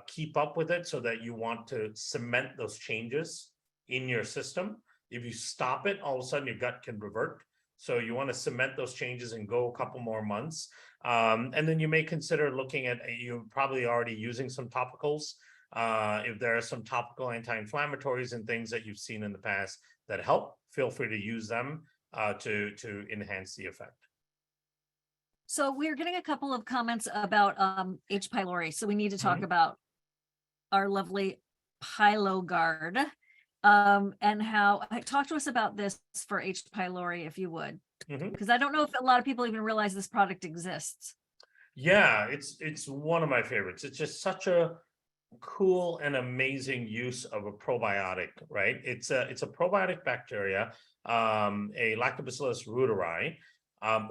Keep up with it so that you want to cement those changes in your system. If you stop it, all of a sudden your gut can revert. So you want to cement those changes and go a couple more months. And then you may consider looking at, you're probably already using some topicals. If there are some topical anti-inflammatories and things that you've seen in the past that help, feel free to use them to enhance the effect. So we're getting a couple of comments about H. pylori. So we need to talk about our lovely PyloGuard, and how, talk to us about this for H. pylori, if you would, because I don't know if a lot of people even realize this product exists. Yeah, it's one of my favorites. It's just such a cool and amazing use of a probiotic, right? It's a probiotic bacteria, a Lactobacillus reuteri,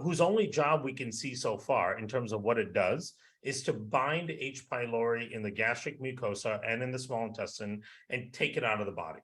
whose only job we can see so far in terms of what it does is to bind H. pylori in the gastric mucosa and in the small intestine and take it out of the body,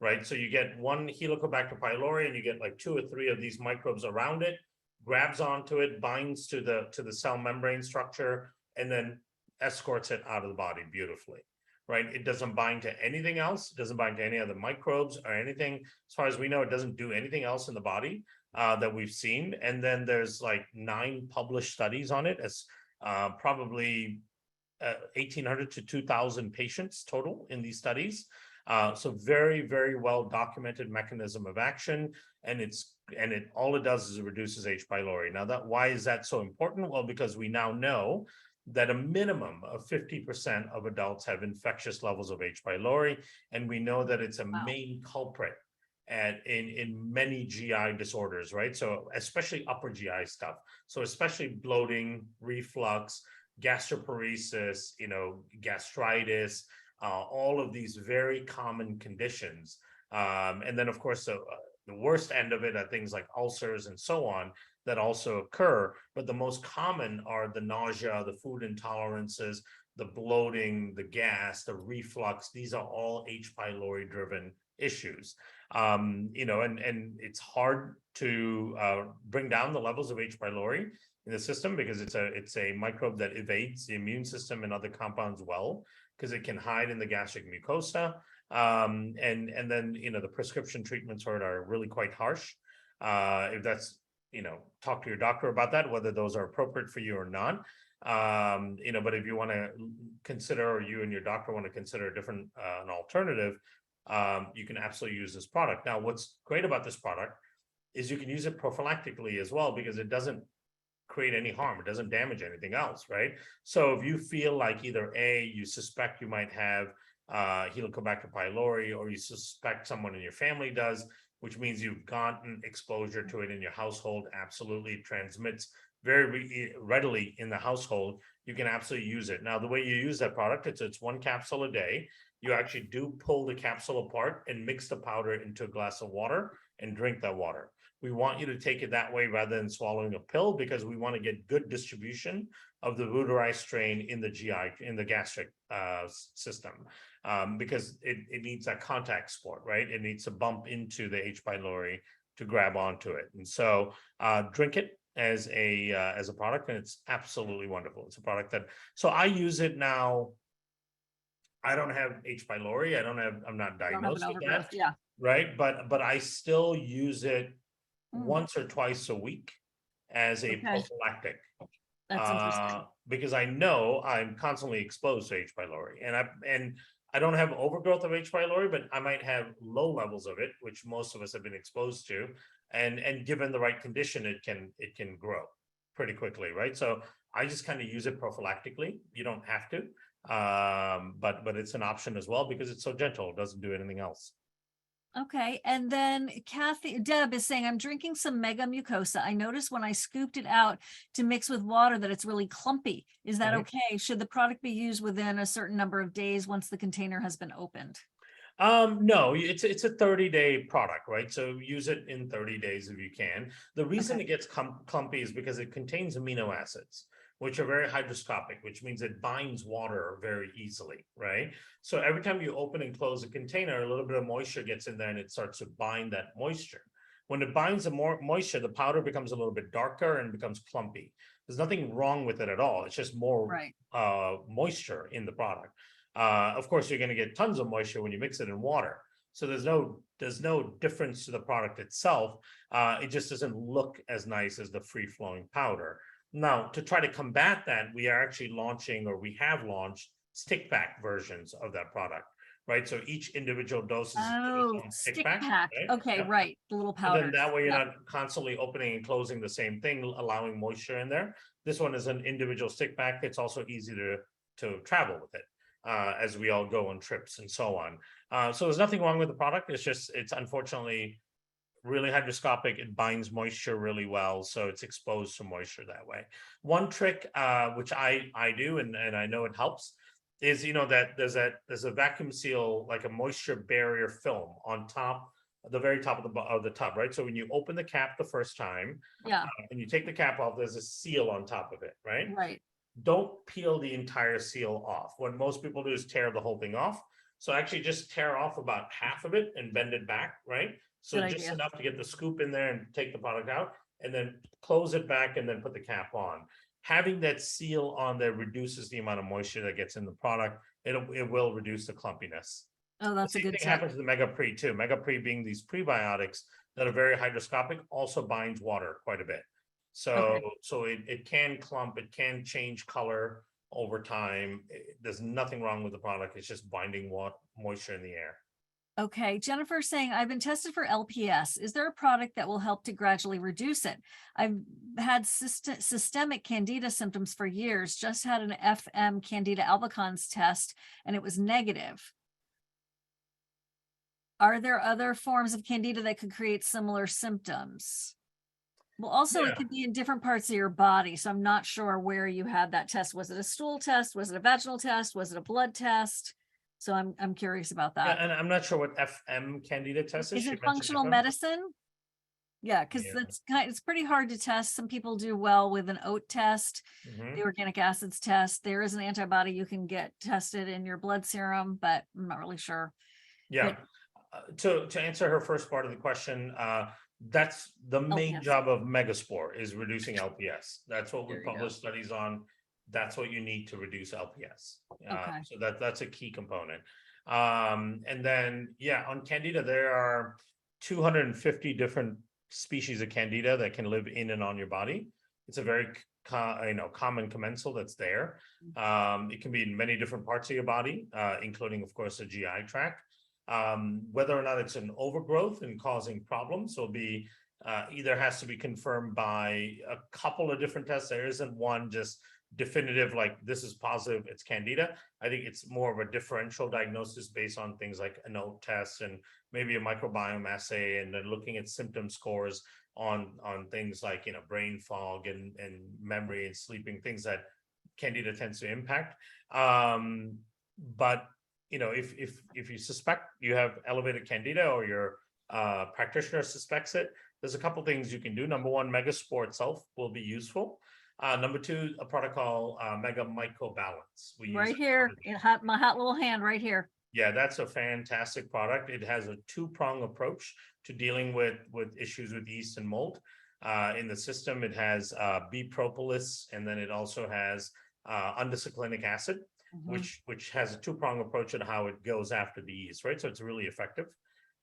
right? So you get one Helicobacter pylori and you get like 2 or 3 of these microbes around it, grabs onto it, binds to the cell membrane structure, and then escorts it out of the body beautifully, right? It doesn't bind to anything else. It doesn't bind to any other microbes or anything. As far as we know, it doesn't do anything else in the body that we've seen. And then there's like 9 published studies on it, as probably 1,800 to 2,000 patients total in these studies. So very, very well documented mechanism of action, and all it does is it reduces H. pylori. Now, why is that so important? Well, because we now know that a minimum of 50% of adults have infectious levels of H. pylori, and we know that it's a main culprit in many GI disorders, right? So especially upper GI stuff. So especially bloating, reflux, gastroparesis, gastritis, all of these very common conditions. And then, of course, the worst end of it are things like ulcers and so on that also occur. But the most common are the nausea, the food intolerances, the bloating, the gas, the reflux. These are all H. pylori driven issues. And it's hard to bring down the levels of H. pylori in the system because it's a microbe that evades the immune system and other compounds well, because it can hide in the gastric mucosa. And then, the prescription treatments for it are really quite harsh. If that's, talk to your doctor about that, whether those are appropriate for you or not. But if you want to consider, or you and your doctor want to consider a different, an alternative, you can absolutely use this product. Now, what's great about this product is you can use it prophylactically as well, because it doesn't create any harm. It doesn't damage anything else, right? So if you feel like either you suspect you might have Helicobacter pylori, or you suspect someone in your family does, which means you've gotten exposure to it in your household, absolutely transmits very readily in the household, you can absolutely use it. Now, the way you use that product, it's 1 capsule a day. You actually do pull the capsule apart and mix the powder into a glass of water and drink that water. We want you to take it that way rather than swallowing a pill, because we want to get good distribution of the reuteri strain in the GI, in the gastric system, because it needs that contact sport, right? It needs to bump into the H. pylori to grab onto it. And so drink it as a product, and it's absolutely wonderful. It's a product that, so I use it now. I don't have H. pylori. I'm not diagnosed with that. Yeah. Right. But I still use it once or twice a week as a prophylactic. That's interesting. Because I know I'm constantly exposed to H. pylori, and I don't have overgrowth of H. pylori, but I might have low levels of it, which most of us have been exposed to, and given the right condition, it can grow pretty quickly, right? So I just kind of use it prophylactically. You don't have to, but it's an option as well, because it's so gentle. It doesn't do anything else. Okay. And then Deb is saying, I'm drinking some mega mucosa. I noticed when I scooped it out to mix with water that it's really clumpy. Is that okay? Should the product be used within a certain number of days once the container has been opened? No, it's a 30-day product, right? So use it in 30 days if you can. The reason Okay. it gets clumpy is because it contains amino acids, which are very hygroscopic, which means it binds water very easily, right? So every time you open and close a container, a little bit of moisture gets in there and it starts to bind that moisture. When it binds the more moisture, the powder becomes a little bit darker and becomes clumpy. There's nothing wrong with it at all. It's just more Right. moisture in the product. Of course, you're going to get tons of moisture when you mix it in water. So there's no difference to the product itself. It just doesn't look as nice as the free flowing powder. Now, to try to combat that, we are actually launching, or we have launched, stick pack versions of that product, right? So each individual dose is Oh, on stick pack, pack. right? Okay, Yep. right. The little So then powders. that way you're Yep. not constantly opening and closing the same thing, allowing moisture in there. This one is an individual stick pack. It's also easy to travel with it. As we all go on trips and so on. So there's nothing wrong with the product. It's unfortunately really hygroscopic. It binds moisture really well, so it's exposed to moisture that way. One trick, which I do, and I know it helps, is that there's a vacuum seal, like a moisture barrier film on top, the very top of the tub, right? So when you open the cap the first time, Yeah. and you take the cap off, there's a seal on top of it, right? Right. Don't peel the entire seal off. What most people do is tear the whole thing off. So actually just tear off about half of it and bend it back, right? So Good just idea. enough to get the scoop in there and take the product out, and then close it back and then put the cap on. Having that seal on there reduces the amount of moisture that gets in the product. It will reduce the clumpiness. Oh, that's The a same good thing tip. happens to the Mega Pre too. Mega Pre, being these prebiotics that are very hygroscopic, also binds water quite a bit. So Okay. it can clump, it can change color over time. There's nothing wrong with the product. It's just binding moisture in the air. Okay, Jennifer's saying, I've been tested for LPS. Is there a product that will help to gradually reduce it? I've had systemic candida symptoms for years, just had an FM candida albicans test and it was negative. Are there other forms of candida that could create similar symptoms? Well, also it could be in different parts of your body. So I'm not sure where you had that test. Was it a stool test? Was it a vaginal test? Was it a blood test? So I'm curious about Yeah, that. and I'm not sure what FM candida test is. Is She it mentioned functional FM. medicine? Yeah, because Yeah. it's pretty hard to test. Some people do well with an oat test, Mhm. the organic acids test. There is an antibody you can get tested in your blood serum, but I'm not really sure. Yeah. To answer her first part of the question, that's the main LPS. job of Megaspore, is reducing LPS. That's what we There you go. publish studies on. That's what you need to reduce LPS. Okay. So that's a key component. And then, yeah, on Candida, there are 250 different species of Candida that can live in and on your body. It's a very common commensal that's there. It can be in many different parts of your body, including, of course, the GI tract. Whether or not it's an overgrowth and causing problems will be either has to be confirmed by a couple of different tests. There isn't one just definitive, like this is positive, it's Candida. I think it's more of a differential diagnosis based on things like an oat test and maybe a microbiome assay, and then looking at symptom scores on things like brain fog and memory and sleeping, things that Candida tends to impact. But if you suspect you have elevated Candida, or your practitioner suspects it, there's a couple things you can do. Number one, Megaspore itself will be useful. Number two, a product called Mega Microbalance. We Right use here, my hot little hand right here. Yeah, that's a fantastic product. It has a two-prong approach to dealing with issues with yeast and mold. In the system, it has B propolis, and then it also has undicyclinic acid, which has a two-prong approach on how it goes after the yeast, right? So it's really effective.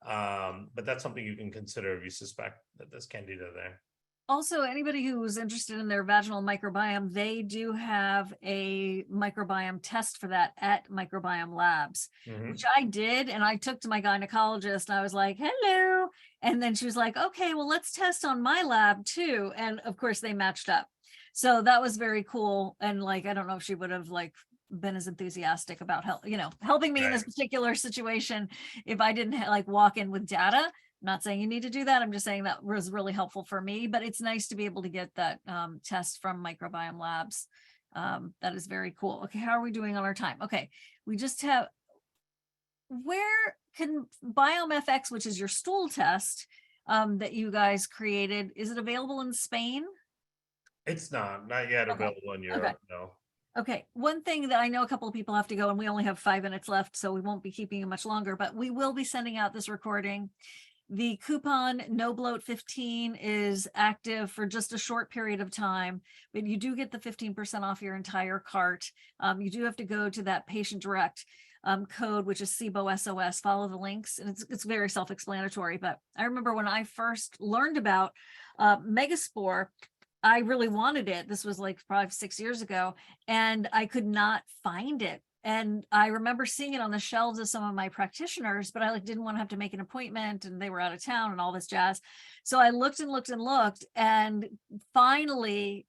But that's something you can consider if you suspect that there's Candida there. Also, anybody who's interested in their vaginal microbiome, they do have a microbiome test for that at Microbiome Labs, which I did. And I took to my gynecologist and I was like, hello. And then she was like, okay, well, let's test on my lab too. And of course they matched up. So that was very cool. And like, I don't know if she would have been as enthusiastic about helping me in this particular situation if I didn't walk in with data. Not saying you need to do that. I'm just saying that was really helpful for me, but it's nice to be able to get that test from Microbiome Labs. That is very cool. Okay, how are we doing on our time? Okay, we just have where can Biome FX, which is your stool test that you guys created, is it available in Spain? It's not yet Okay. available in Okay. Europe, no. Okay, one thing that I know a couple of people have to go, and we only have 5 minutes left, so we won't be keeping you much longer, but we will be sending out this recording. The coupon No Bloat 15 is active for just a short period of time, but you do get the 15% off your entire cart. You do have to go to that patient direct code, which is SIBO SOS, follow the links, and it's very self-explanatory. But I remember when I first learned about Megaspore, I really wanted it. This was like 5-6 years ago, and I could not find it. And I remember seeing it on the shelves of some of my practitioners, but I like didn't want to have to make an appointment, and they were out of town and all this jazz. So I looked and looked and looked, and finally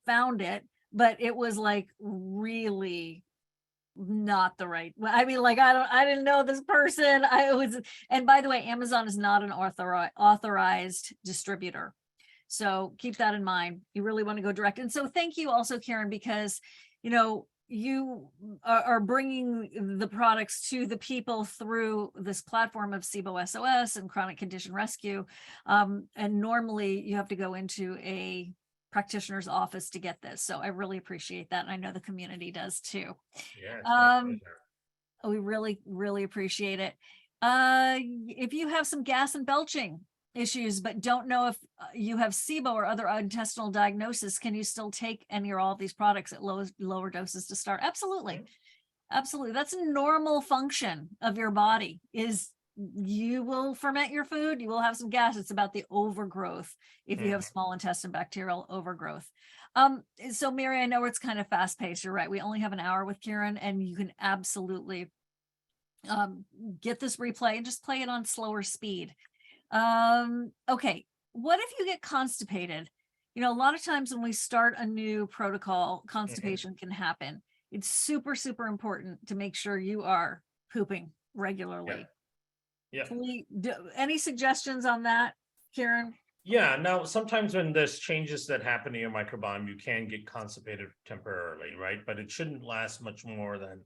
found it, but it was like really not the right. I mean, like I didn't know this person. And by the way, Amazon is not an authorized distributor. So keep that in mind. You really want to go direct. And so thank you also, Kiran, because, you are bringing the products to the people through this platform of SIBO SOS and chronic condition rescue. And normally you have to go into a practitioner's office to get this. So I really appreciate that. And I know the community does too. Yeah, it's my pleasure. We really, really appreciate it. If you have some gas and belching issues, but don't know if you have SIBO or other intestinal diagnosis, can you still take any or all of these products at lower doses to start? Absolutely. Absolutely. That's a normal function of your body. Is you will ferment your food, you will have some gas. It's about the overgrowth if you have small intestine bacterial overgrowth. So Mary, I know it's kind of fast paced. You're right. We only have an hour with Kiran, and you can absolutely get this replay and just play it on slower speed. Okay, what if you get constipated? A lot of times when we start a new protocol, constipation can happen. It's super, super important to make sure you are pooping regularly. Yeah. Any suggestions on that, Kiran? Yeah, now sometimes when there's changes that happen in your microbiome, you can get constipated temporarily, right? But it shouldn't last much more than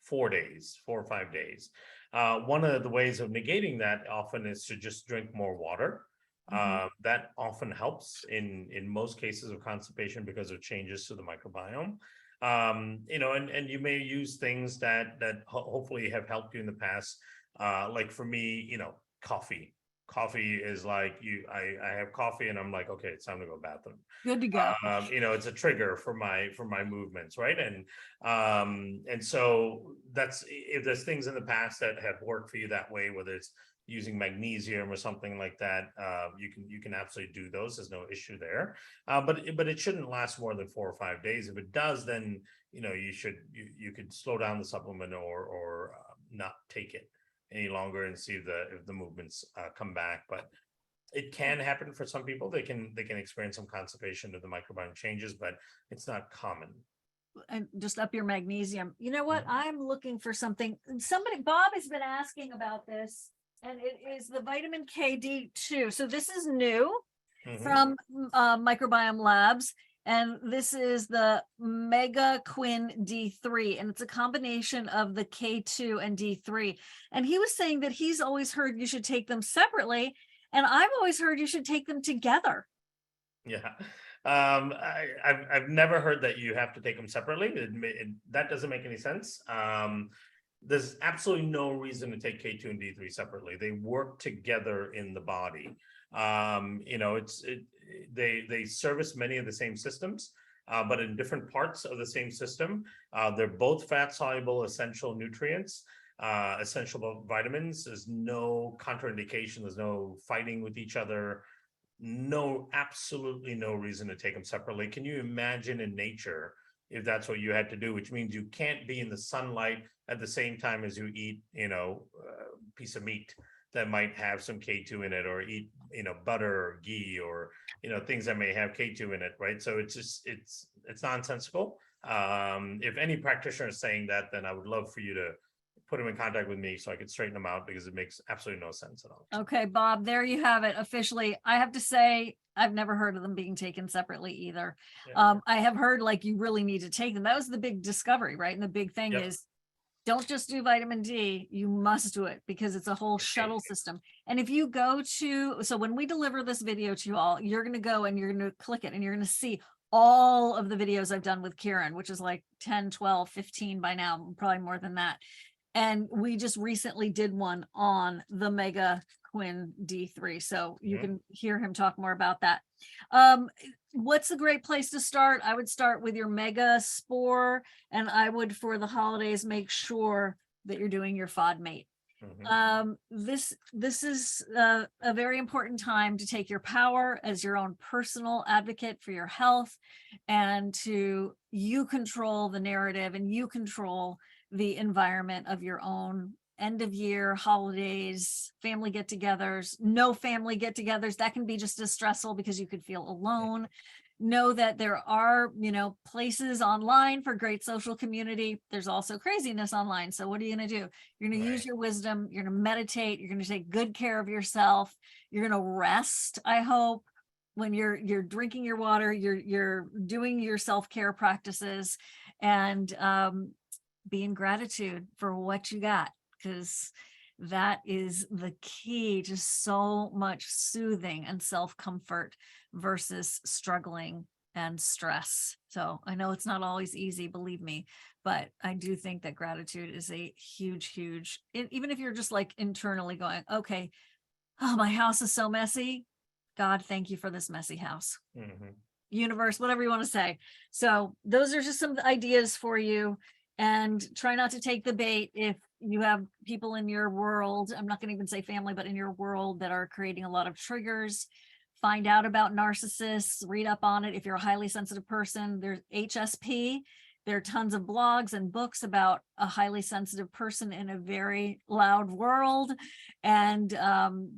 4 days, 4 or 5 days. One of the ways of negating that often is to just drink more water. That often helps in most cases of constipation because of changes to the microbiome. And you may use things that hopefully have helped you in the past. Like for me, coffee. Coffee is like I have coffee and I'm like, okay, it's time to go to the bathroom. Good to go. It's a trigger for my movements, right? And so that's, if there's things in the past that have worked for you that way, whether it's using magnesium or something like that, you can absolutely do those. There's no issue there. But it shouldn't last more than 4 or 5 days. If it does, then you could slow down the supplement or not take it any longer and see if the movements come back. But it can happen for some people. They can experience some constipation if the microbiome changes, but it's not common. And just up your magnesium. You know what? I'm looking for something. Bob has been asking about this, and it is the vitamin KD2. So this is new from Microbiome Labs. And this is the Mega Quin D3, and it's a combination of the K2 and D3. And he was saying that he's always heard you should take them separately, and I've always heard you should take them together. Yeah, I've never heard that you have to take them separately. That doesn't make any sense. There's absolutely no reason to take K2 and D3 separately. They work together in the body. They service many of the same systems, but in different parts of the same system. They're both fat soluble essential nutrients, essential vitamins. There's no contraindication. There's no fighting with each other. Absolutely no reason to take them separately. Can you imagine in nature if that's what you had to do, which means you can't be in the sunlight at the same time as you eat, a piece of meat that might have some K2 in it, or eat, butter or ghee, or, things that may have K2 in it, right? So it's nonsensical. If any practitioner is saying that, then I would love for you to put them in contact with me so I could straighten them out, because it makes absolutely no sense at all. Okay, Bob, there you have it. Officially, I have to say, I've never heard of them being taken separately either. I have heard like you really need to take them. That was the big discovery, right? And the big thing is Don't just do vitamin D, you must do it because it's a whole shuttle system. And if you go to, so when we deliver this video to you all, you're going to go and you're going to click it and you're going to see all of the videos I've done with Kiran, which is like 10, 12, 15 by now, probably more than that. And we just recently did one on the Mega Quin D3. So you can hear him talk more about that. What's a great place to start? I would start with your Mega Spore, and I would, for the holidays, make sure that you're doing your FODMate. This is a very important time to take your power as your own personal advocate for your health, and to you control the narrative and you control the environment of your own end of year, holidays, family get-togethers, no family get-togethers. That can be just as stressful because you could feel alone. Know that there are, places online for great social community. There's also craziness online. So what are you going to do? You're going to use your wisdom. You're going to meditate. You're going to take good care of yourself. You're going to rest, I hope. When you're drinking your water, you're doing your self-care practices, and be in gratitude for what you got, because that is the key to so much soothing and self-comfort versus struggling and stress. So I know it's not always easy, believe me, but I do think that gratitude is a huge, even if you're just like internally going, okay, oh, my house is so messy. God, thank you for this messy house. Universe, whatever you want to say. So those are just some ideas for you. And try not to take the bait if you have people in your world, I'm not going to even say family, but in your world that are creating a lot of triggers. Find out about narcissists, read up on it. If you're a highly sensitive person, there's HSP. There are tons of blogs and books about a highly sensitive person in a very loud world. And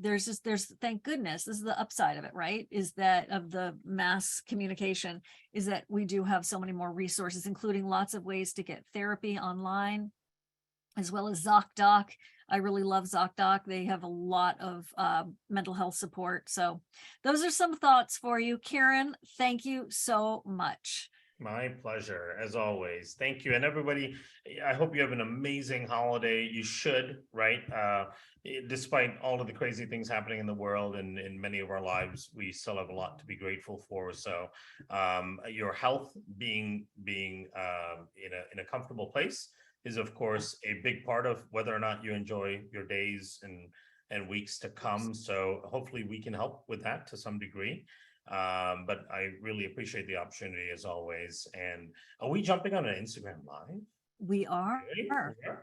there's thank goodness, this is the upside of it, right? Is that of the mass communication is that we do have so many more resources, including lots of ways to get therapy online, as well as ZocDoc. I really love ZocDoc. They have a lot of mental health support. So those are some thoughts for you. Kiran, thank you so much. My pleasure, as always. Thank you. And everybody, I hope you have an amazing holiday. You should, right? Despite all of the crazy things happening in the world and in many of our lives, we still have a lot to be grateful for. So your health being in a comfortable place is, of course, a big part of whether or not you enjoy your days and weeks to come. So hopefully we can help with that to some degree. But I really appreciate the opportunity as always. And are we jumping on an Instagram live? We are. It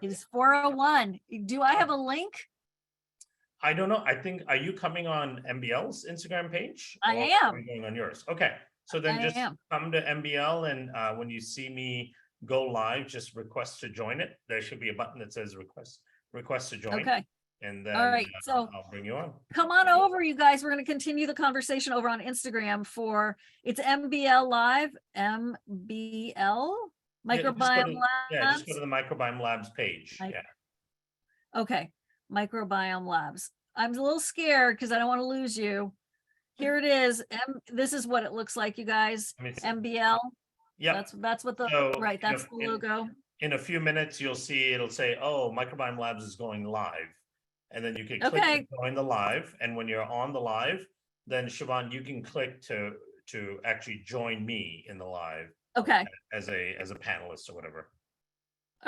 is 4:01. Do I have a link? I don't know. I think, are you coming on MBL's Instagram page? I am. Are you going on yours? Okay. So then just come to MBL, and when you see me go live, just request to join it. There should be a button that says request to join. Okay. And then all right, so I'll bring you on. Come on over, you guys. We're going to continue the conversation over on Instagram it's MBL Live, MBL, Microbiome Labs. Yeah, just go to the Microbiome Labs page. Okay, Microbiome Labs. I'm a little scared because I don't want to lose you. Here it is. This is what it looks like, you guys. MBL. Yeah, that's what that's the logo. In a few minutes, you'll see it'll say, "Oh, Microbiome Labs is going live." And then you can click to join the live. And when you're on the live, then Siobhan, you can click to actually join me in the live. Okay. As a panelist or whatever.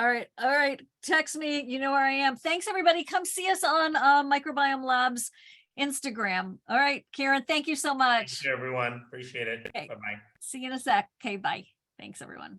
All right. Text me. You know where I am. Thanks, everybody. Come see us on Microbiome Labs Instagram. All right, Kiran, thank you so much. Thank you, everyone. Appreciate it. Okay. Bye-bye. See you in a sec. Okay, bye. Thanks, everyone.